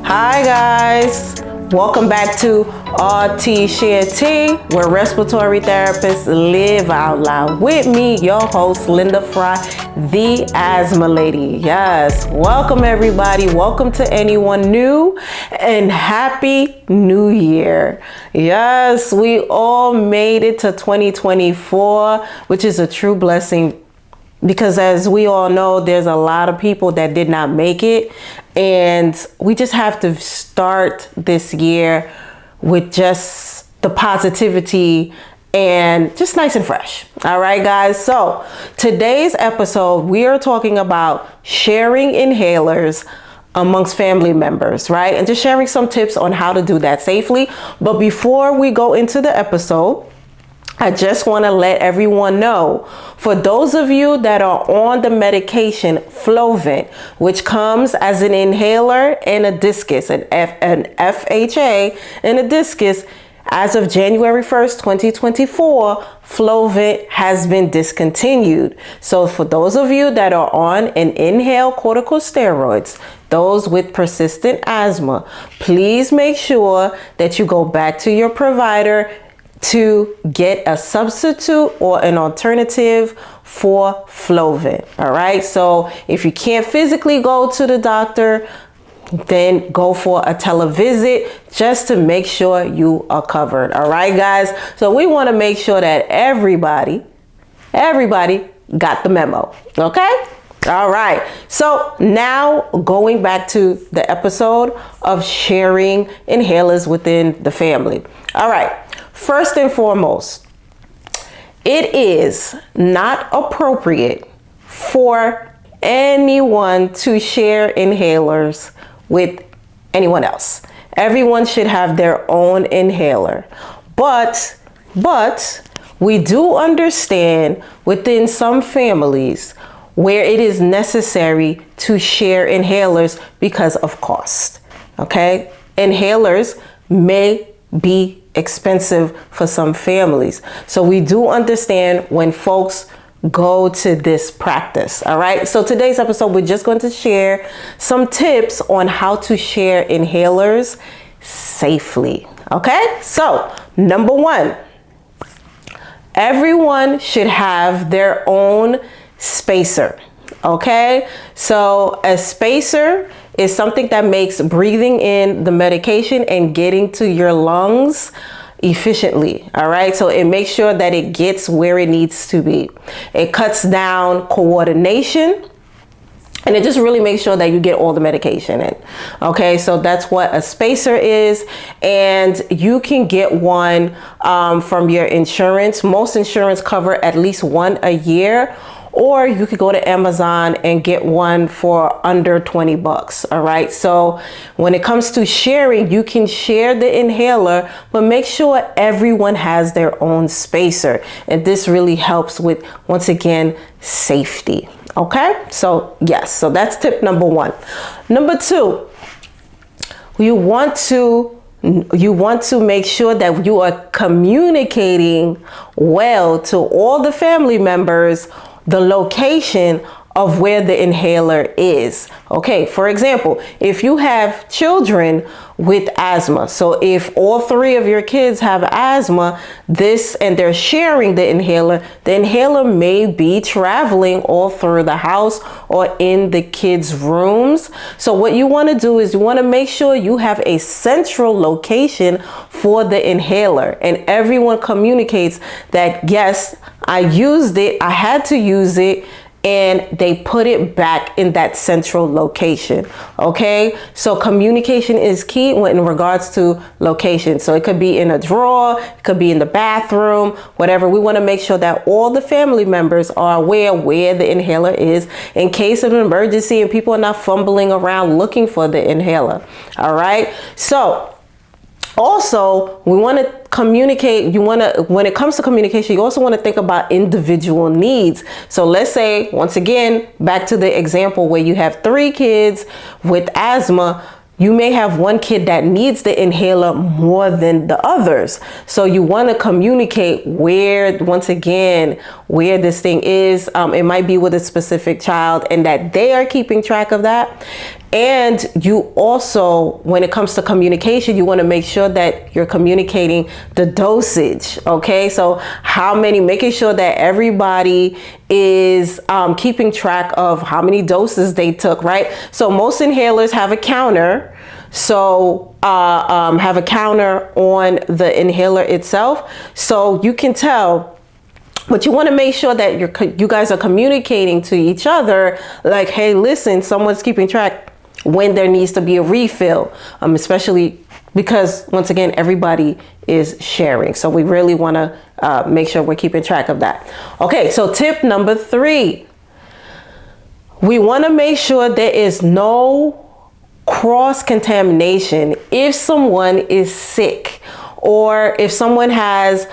Hi guys, welcome back to Rts Share Tea, where respiratory therapists live out loud. With me, your host, Linda Fry, the asthma lady. Yes, welcome everybody. Welcome to anyone new and happy new year. Yes, we all made it to 2024, which is a true blessing. Because as we all know, there's a lot of people that did not make it. And we just have to start this year with just the positivity and just nice and fresh. All right, guys. So today's episode, we are talking about sharing inhalers amongst family members, right? And just sharing some tips on how to do that safely. But before we go into the episode, I just want to let everyone know, for those of you that are on the medication Flovent, which comes as an inhaler and a discus, an FHA and a discus, as of January 1st, 2024, Flovent has been discontinued. So for those of you that are on an inhaled corticosteroids, those with persistent asthma, please make sure that you go back to your provider to get a substitute or an alternative for Flovent. All right. So if you can't physically go to the doctor, then go for a televisit just to make sure you are covered. All right, guys. So we want to make sure that everybody got the memo. Okay. All right. So now going back to the episode of sharing inhalers within the family. All right. First and foremost, it is not appropriate for anyone to share inhalers with anyone else. Everyone should have their own inhaler. But we do understand within some families where it is necessary to share inhalers because of cost. Okay? Inhalers may be expensive for some families. So we do understand when folks go to this practice. All right. So today's episode, we're just going to share some tips on how to share inhalers safely. Okay. So number one, everyone should have their own spacer. Okay. So a spacer is something that makes breathing in the medication and getting to your lungs efficiently. All right. So it makes sure that it gets where it needs to be. It cuts down coordination and it just really makes sure that you get all the medication in. Okay. So that's what a spacer is. And you can get one from your insurance. Most insurance cover at least one a year. Or you could go to Amazon and get one for under 20 bucks. All right. So when it comes to sharing, you can share the inhaler, but make sure everyone has their own spacer. And this really helps with, once again, safety. Okay. So yes, so that's tip number one. Number two, you want to make sure that you are communicating well to all the family members the location of where the inhaler is. Okay, for example, if you have children with asthma, so if all three of your kids have asthma, and they're sharing the inhaler may be traveling all through the house or in the kids' rooms. So what you want to do is you want to make sure you have a central location for the inhaler, and everyone communicates that, yes, I used it, I had to use it, and they put it back in that central location. Okay, so communication is key in regards to location. So it could be in a drawer, it could be in the bathroom, whatever. We want to make sure that all the family members are aware where the inhaler is in case of an emergency and people are not fumbling around looking for the inhaler. All right, so also, we want to communicate. When it comes to communication, you also want to think about individual needs. So let's say, once again, back to the example where you have 3 kids with asthma. You may have one kid that needs the inhaler more than the others. So you want to communicate where, once again, where this thing is. It might be with a specific child and that they are keeping track of that. And you also, when it comes to communication, you want to make sure that you're communicating the dosage. Okay, so making sure that everybody is keeping track of how many doses they took, right? So most inhalers have a counter. So have a counter on the inhaler itself, so you can tell. But you want to make sure that you guys are communicating to each other, like, hey, listen, someone's keeping track when there needs to be a refill, especially because, once again, everybody is sharing. So we really want to make sure we're keeping track of that. Okay, so tip number 3. We want to make sure there is no cross-contamination if someone is sick, or if someone has,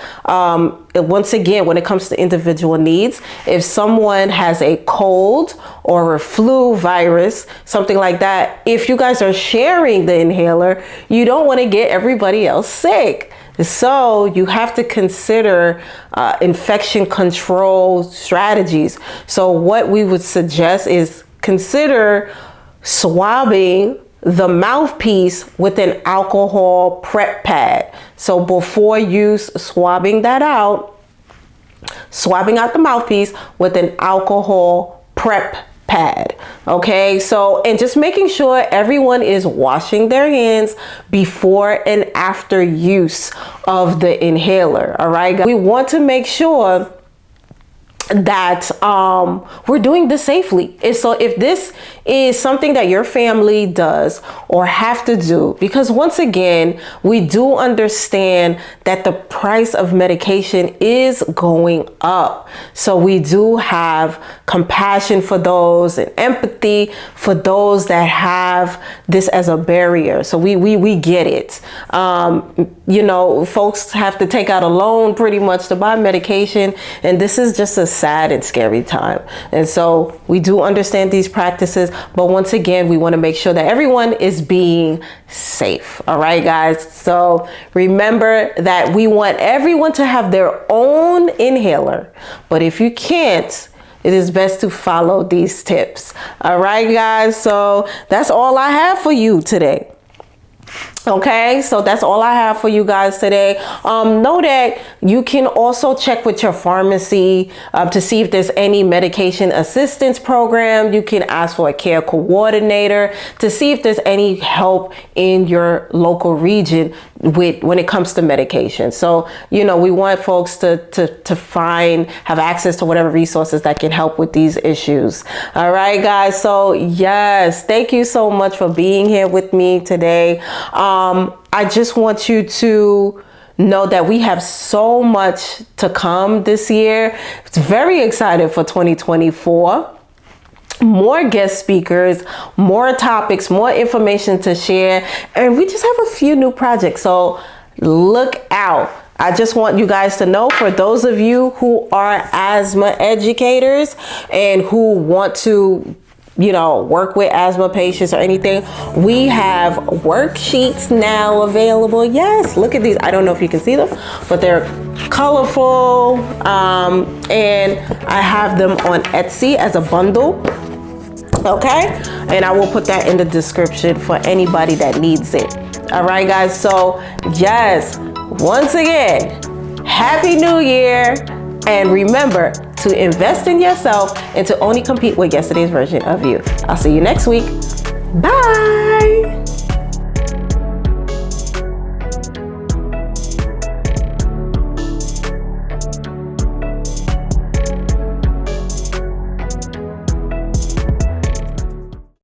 once again, when it comes to individual needs, if someone has a cold or a flu virus, something like that, if you guys are sharing the inhaler, you don't want to get everybody else sick. So you have to consider infection control strategies. So what we would suggest is consider swabbing the mouthpiece with an alcohol prep pad. So before you swabbing out the mouthpiece with an alcohol prep pad. Okay, so, and just making sure everyone is washing their hands before and after use of the inhaler. All right, guys? We want to make sure that we're doing this safely. And so if this is something that your family does or have to do, because once again, we do understand that the price of medication is going up. So we do have compassion for those and empathy for those that have this as a barrier. So we get it. You know, folks have to take out a loan pretty much to buy medication, and this is just a sad and scary time. And so we do understand these practices, but once again, we want to make sure that everyone is being safe. All right, guys. So remember that we want everyone to have their own inhaler, but if you can't, it is best to follow these tips. All right, guys. So that's all I have for you today. Okay, so that's all I have for you guys today. Know that you can also check with your pharmacy to see if there's any medication assistance program. You can ask for a care coordinator to see if there's any help in your local region when it comes to medication. So, you know, we want folks to have access to whatever resources that can help with these issues. All right, guys. So yes, thank you so much for being here with me today. I just want you to know that we have so much to come this year. It's very excited for 2024. More guest speakers, more topics, more information to share, and we just have a few new projects. So look out. I just want you guys to know, for those of you who are asthma educators and who want to, you know, work with asthma patients or anything, we have worksheets now available. Yes, look at these. I don't know if you can see them, but they're colorful. And I have them on Etsy as a bundle. Okay, and I will put that in the description for anybody that needs it. All right, guys. So yes, once again, Happy New Year. And remember to invest in yourself and to only compete with yesterday's version of you. I'll see you next week. Bye.